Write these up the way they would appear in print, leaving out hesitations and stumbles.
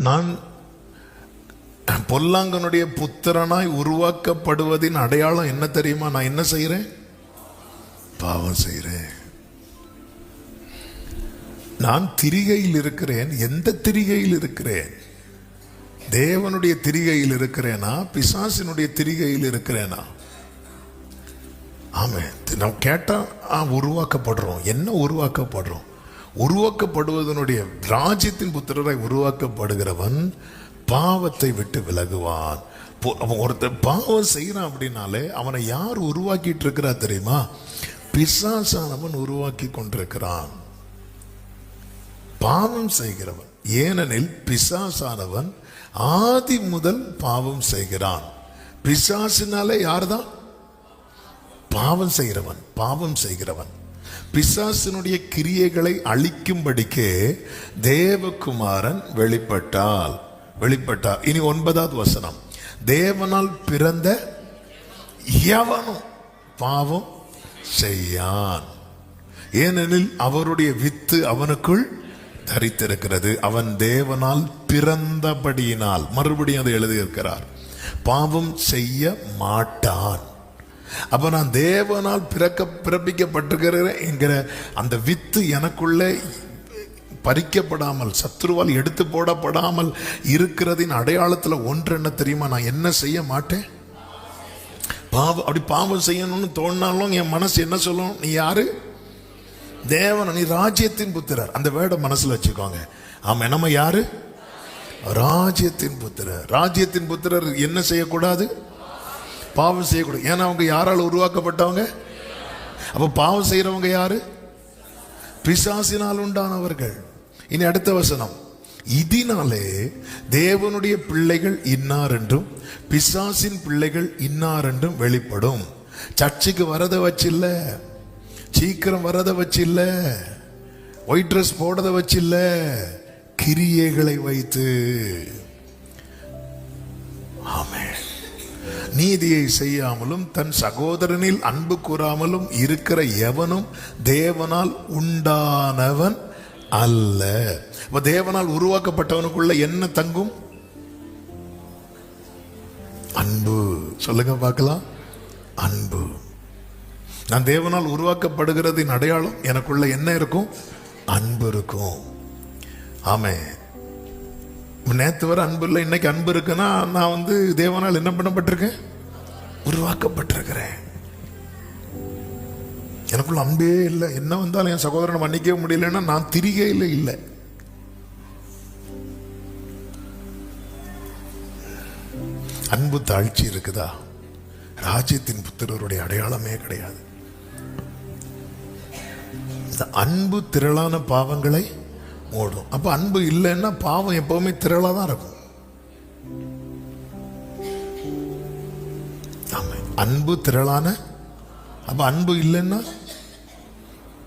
நான் பொல்லாங்கனுடைய புத்திரனாய் உருவாக்கப்படுவதின் அடையாளம் என்ன தெரியுமா? நான் என்ன செய்யறேன்? பாவம் செய்யறேன். நான் திரிகையில் இருக்கிறேன். எந்த திரிகையில் இருக்கிறேன்? தேவனுடைய திரிகையில் இருக்கிறேனா, பிசாசினுடைய திரிகையில் இருக்கிறேனா? ஆமே. நம்ம கேட்டா உருவாக்கப்படுறோம். என்ன உருவாக்கப்படுறோம்? உருவாக்கப்படுவதனுடைய ராஜ்யத்தின் புத்திரராய் உருவாக்கப்படுகிறவன் பாவத்தை விட்டு விலகுவான். ஒருத்தர் பாவம் செய்யறான் அப்படின்னாலே அவனை யார் உருவாக்கிட்டு இருக்கிறா தெரியுமா? பிசாசானவன் உருவாக்கி கொண்டிருக்கிறான். பாவம் செய்கிறவன். ஏனெனில் பிசாசானவன் ஆதி முதல் பாவம் செய்கிறான். பிசாசினாலே யார்தான்? பாவம் செய்கிறவன். பாவம் செய்கிறவன். பிசாசினுடைய கிரியைகளை அழிக்கும்படிக்கே தேவகுமாரன் வெளிப்பட்டார். இனி 9வது வசனம். தேவனால் பிறந்த எவனும் பாவம் செய்யான், ஏனெனில் அவருடைய வித்து அவனுக்குள் தரித்திருக்கிறது. அவன் தேவனால் பிறந்தபடியினால், மறுபடியும் அதை எழுதியிருக்கிறார், பாவம் செய்ய மாட்டான். அப்ப நான் தேவனால் பிறப்பிக்கப்பட்டிருக்கிறேன் என்கிற அந்த வித்து எனக்குள்ளே பறிக்கப்படாமல், சத்துருவால் எடுத்து போடப்படாமல் இருக்கிறதின் அடையாளத்தில் ஒன்று என்ன தெரியுமா? நான் என்ன செய்ய மாட்டேன்? அப்படி பாவம் செய்யணும்னு தோணினாலும் என் மனசு என்ன சொல்லும்? நீ யாரு? தேவன், நீ ராஜ்யத்தின் புத்திரர். அந்த வேர்டை மனசுல வச்சுக்கோங்க. ஆமா, நம்ம யாரு? ராஜ்யத்தின் புத்திரர். ராஜ்யத்தின் புத்திரர் என்ன செய்யக்கூடாது? பாவம் செய்யக்கூடாது. ஏன்னா அவங்க யாரால் உருவாக்கப்பட்டவங்க? அப்ப பாவம் செய்யறவங்க யாரு? பிசாசினால் உண்டானவர்கள். இனி அடுத்த வசனம். இதனாலே தேவனுடைய பிள்ளைகள் இன்னார் என்றும் பிசாசின் பிள்ளைகள் இன்னார் என்றும் வெளிப்படும். சர்ச்சுக்கு வரத வச்சில்ல, சீக்கிரம் வரத வச்சில்ல, ஒயிட் ட்ரெஸ் போடத வச்சில்ல, கிரியைகளை வைத்து. ஆமென். நீதியை செய்யாமலும் தன் சகோதரனில் அன்பு கூறாமலும் இருக்கிற எவனும் தேவனால் உண்டானவன் அல்ல. தேவனால் உருவாக்கப்பட்டவனுக்குள்ள என்ன தங்கும்? அன்பு. சொல்லுங்க பார்க்கலாம். அன்பு. நான் தேவனால் உருவாக்கப்படுகிறதின் அடையாளம் எனக்குள்ள என்ன இருக்கும்? அன்பு இருக்கும். ஆமே. நேற்று வர அன்பு இல்லை, இன்னைக்கு அன்பு இருக்குன்னா நான் தேவனால் என்ன பண்ணப்பட்டிருக்கேன்? உருவாக்கப்பட்டிருக்கிறேன். எனக்குள்ள அன்பே இல்லை. என்ன வந்தாலும் என் சகோதரனை மன்னிக்கவே முடியலன்னா நான் திரிகையில் இல்லை. அன்பு தாழ்ச்சி இருக்குதா? ராஜ்யத்தின் புத்திரருடைய அடையாளமே கிடையாது. அன்பு திரளான பாவங்களை ஓடும். அப்ப அன்பு இல்லைன்னா பாவம் எப்பவுமே திரளா தான் இருக்கும். அன்பு திரளான, அப்ப அன்பு இல்லைன்னா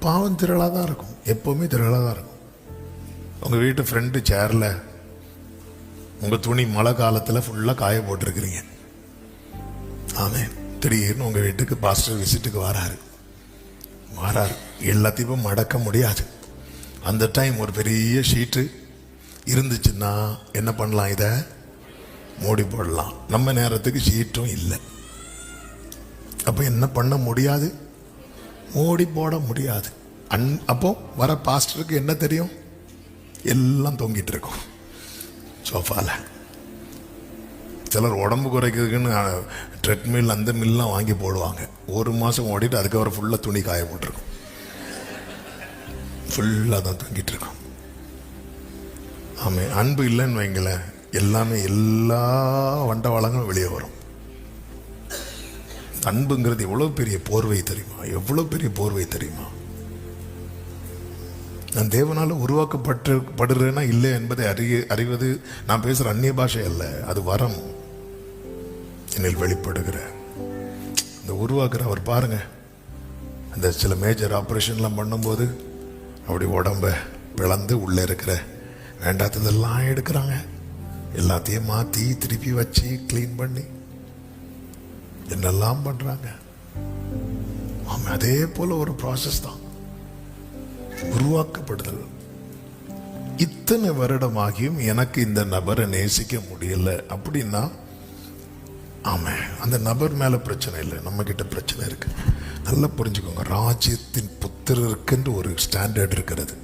பாவம் திரளா தான் இருக்கும். எப்பவுமே திரளா தான் இருக்கும். உங்க வீட்டு ஃப்ரெண்டு சேர்ல உங்க துணி மழை காலத்துல ஃபுல்லா காய போட்டிருக்கிறீங்க. ஆமே. திடீர்னு உங்க வீட்டுக்கு பாஸ்டர் விசிட்டுக்கு வராரு. எல்லாத்தையும் மடக்க முடியாது. அந்த டைம் ஒரு பெரிய ஷீட்டு இருந்துச்சுன்னா என்ன பண்ணலாம்? இதை மூடி போடலாம். நம்ம நேரத்துக்கு ஷீட்டும் இல்லை. அப்போ என்ன பண்ண முடியாது? மூடி போட முடியாது. அப்போ வர பாஸ்டருக்கு என்ன தெரியும்? எல்லாம் தொங்கிட்டு இருக்கும் சோஃபால. சிலர் உடம்பு குறைக்கிறதுக்குன்னு ட்ரெட்மில் அந்த மில்லாம் வாங்கி போடுவாங்க. ஒரு மாதம் ஓடிட்டு அதுக்கப்புறம் ஃபுல்லாக துணி காய போட்டிருக்கும். ஃபுல்லாக தான் தூங்கிட்டு இருக்கோம். ஆமாம். அன்பு இல்லைன்னு வைங்களேன், எல்லாமே எல்லா வண்ட வளங்களும் வெளியே வரும். அன்புங்கிறது எவ்வளோ பெரிய போர்வை தெரியுமா? எவ்வளோ பெரிய போர்வை தெரியுமா? நான் தேவனால் உருவாக்கப்படுறேன்னா இல்லை என்பதை அறிவது நான் பேசுகிற அந்நிய பாஷை அல்ல, அது வரம். என்னில் வெளிப்படுகிற இந்த உருவாக்குற அவர் பாருங்க. அந்த சில மேஜர் ஆப்ரேஷன்லாம் பண்ணும்போது அப்படி உடம்ப பிளந்து உள்ளே இருக்கிற வேண்டாத்ததெல்லாம் எடுக்கிறாங்க. எல்லாத்தையும் மாற்றி திருப்பி வச்சு கிளீன் பண்ணி என்னெல்லாம் பண்றாங்க. ஆமாம். அதே போல ஒரு ப்ராசஸ் தான் உருவாக்கப்படுதல். இத்தனை வருடமாகியும் எனக்கு இந்த நபரை நேசிக்க முடியல அப்படின்னா, ஆமா, அந்த நபர் மேல பிரச்சனை இல்லை, நம்ம கிட்ட பிரச்சனை இருக்கு. நல்லா புரிஞ்சுக்கோங்க, ராஜ்யத்தின் புத்திரருக்குன்னு ஒரு ஸ்டாண்டர்ட் இருக்கிறது.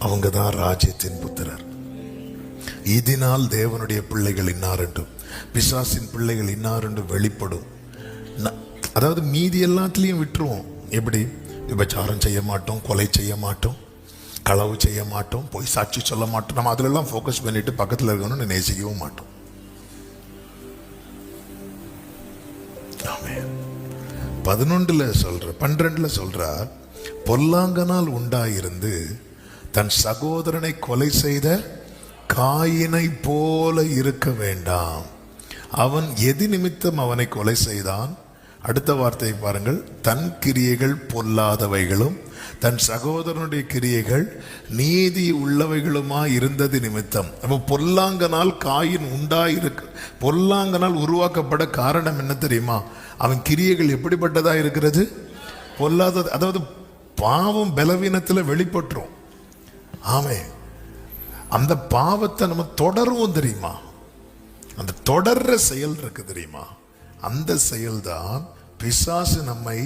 அவங்க தான் ராஜ்யத்தின் புத்திரர். இதனால் தேவனுடைய பிள்ளைகள் இன்னாரென்றும் பிசாசின் பிள்ளைகள் இன்னாரென்றும் வெளிப்படும். அதாவது மீதி எல்லாத்துலேயும் விட்டுருவோம். எப்படி? விபச்சாரம் செய்ய மாட்டோம், கொலை செய்ய மாட்டோம், களவு செய்ய மாட்டோம், போய் சாட்சி சொல்ல மாட்டோம். நம்ம அதிலெல்லாம் ஃபோக்கஸ் பண்ணிட்டு பக்கத்தில் இருக்கணும்னு நேசிக்கவும் மாட்டோம். 11 சொல்ற 12 சொல்றார், பொல்லாங்கனால் உண்டாயிருந்து தன் சகோதரனை கொலை செய்த காயினை போல இருக்க வேண்டாம். அவன் எது நிமித்தம் அவனை கொலை செய்தான்? அடுத்த வார்த்தையை பாருங்கள், தன் கிரியைகள் பொல்லாதவைகளும் தன் சகோதரனுடைய கிரியைகள் நீதி உள்ளவைகளுமா இருந்தது நிமித்தம். அப்போ பொல்லாங்கனால் காயின் உண்டாயிருக்கு. பொல்லாங்கனால் உருவாக்கப்பட காரணம் என்ன தெரியுமா? அவன் கிரியைகள் எப்படிப்பட்டதா இருக்கிறது? பொல்லாதது. அதாவது பாவம் பலவீனத்தில் வெளிப்பட்டுரும். ஆமே, அந்த பாவத்தை நம்ம தொடருவோம் தெரியுமா? அந்த தொடர்ற செயல் இருக்கு தெரியுமா? அந்த செயல்தான் பிசாசு நம்மை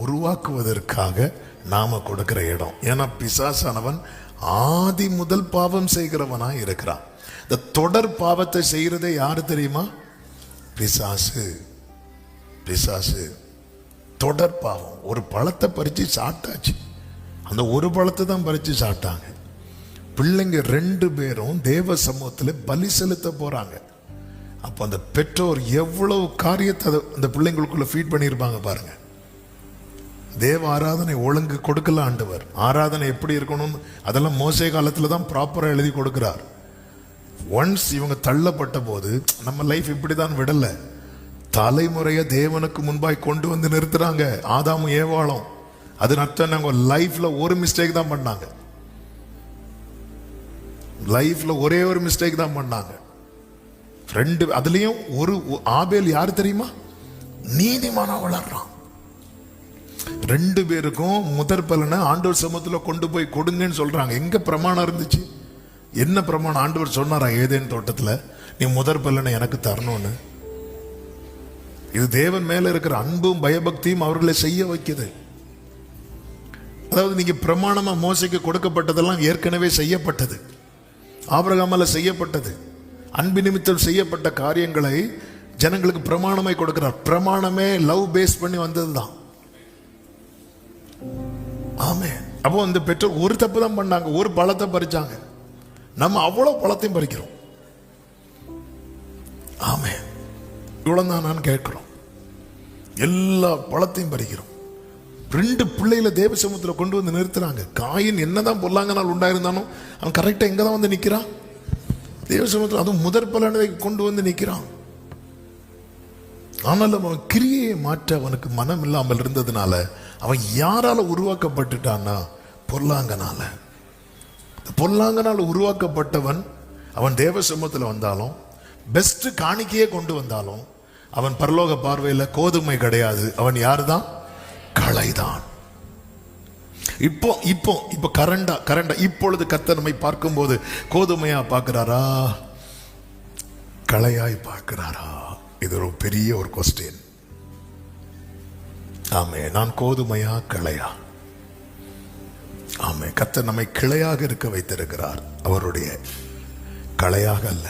உருவாக்குவதற்காக நாம கொடுக்கிற இடம். ஏன்னா பிசாசானவன் ஆதி முதல் பாவம் செய்கிறவனா இருக்கிறான். இந்த தொடர் பாவத்தை செய்யறதே யாரு தெரியுமா? பிசாசு. பிசாசு தொடர் பாவம். ஒரு பழத்தை பறிச்சு சாப்பிட்டாச்சு, அந்த ஒரு பழத்தை தான் பறிச்சு சாப்பிட்டாங்க. பிள்ளைங்க 2 பேரும் தேவ சமூகத்தில் பலி செலுத்த போறாங்க. அப்போ அந்த பெற்றோர் எவ்வளவு காரியத்தை அந்த பிள்ளைங்களுக்குள்ள ஃபீட் பண்ணியிருப்பாங்க பாருங்க. தேவ ஆராதனை ஒழுங்கு கொடுக்கல ஆண்டவர். ஆராதனை எப்படி இருக்கணும்னு அதெல்லாம் மோசே காலத்தில் தான் ப்ராப்பராக எழுதி கொடுக்கிறார். ஒன்ஸ் இவங்க தள்ளப்பட்ட போது நம்ம லைஃப் இப்படிதான் விடல, தலைமுறையை தேவனுக்கு முன்பாய் கொண்டு வந்து நிறுத்துறாங்க. ஆதாமும் ஏவாளும். அது அர்த்தம் நாங்க லைஃப்ல ஒரு மிஸ்டேக் தான் பண்ணாங்க. லைஃப்ல ஒரே ஒரு மிஸ்டேக் தான் பண்ணாங்க. 2 அதுலயும் ஒரு ஆபேல் யாரு தெரியுமா? நீதிமானா வளர்றான். 2 பேருக்கும் முதற் பலனை ஆண்டவர் சமூகத்தில் கொண்டு போய் கொடுங்கன்னு சொல்றாங்க. எங்க பிரமாணம் இருந்துச்சு? என்ன பிரமாணம்? ஆண்டவர் சொன்னாரா ஏதேன் தோட்டத்துல, நீ முதற் பலனை எனக்கு தரணும்னு? இது தேவன் மேல இருக்கிற அன்பும் பயபக்தியும் அவர்களை செய்ய வைக்குது. அதாவது நீங்க பிரமாணமா மோசைக்கு கொடுக்கப்பட்டதெல்லாம் ஏற்கனவே செய்யப்பட்டது, ஆபிரகாமால செய்யப்பட்டது. அன்பு நிமித்தம் செய்யப்பட்ட காரியங்களை ஜனங்களுக்கு பிரமாணமாய் கொடுக்கிறார். பிரமாணமே லவ் பேஸ் பண்ணி வந்ததுதான். ஆமே. அப்போ அந்த பெற்றோர் ஒரு தப்பு தான் பண்ணாங்க, ஒரு பழத்தை பறிச்சாங்க. நம்ம அவ்வளவு பழத்தையும் பறிக்கிறோம். ஆமே, இவ்வளவுதான் நான் கேட்கிறோம். எல்லா பழத்தையும் பறிக்கிறோம். 2 பிள்ளைகளை தேவ சமூகத்தில் கொண்டு வந்து நிறுத்துறாங்க. காயின் என்னதான் பொல்லாங்கனால் உண்டாயிருந்தாலும் அவன் கரெக்டா எங்க தான் வந்து நிக்கிறான்? தேவ சமூகத்தில். அதுவும் முதற் பலனை கொண்டு வந்து நிற்கிறான். ஆனாலும் அவன் கிரியையை மாற்ற அவனுக்கு மனம் இல்லாமல் இருந்ததுனால அவன் யாரால உருவாக்கப்பட்டுட்டான்னா? பொல்லாங்கனால. பொல்லாங்கனால உருவாக்கப்பட்டவன் அவன் தேவ சமூகத்தில் வந்தாலும் பெஸ்ட் காணிக்கையே கொண்டு வந்தாலும் அவன் பரலோக பார்வையில் கோதுமை கிடையாது. அவன் யாருதான்? களைதான். இப்போ இப்போ இப்போ கரண்டா இப்பொழுது கர்த்தர் நம்மை பார்க்கும்போது கோதுமையா பார்க்கிறாரா, களையாய் பார்க்கிறாரா? இது ஒரு பெரிய ஒரு கொஸ்டின். ஆமே, நான் கோதுமையா களையா? ஆமே, கர்த்தர் நம்மை கிளையாக இருக்க வைத்திருக்கிறார். அவருடைய களையாக அல்ல.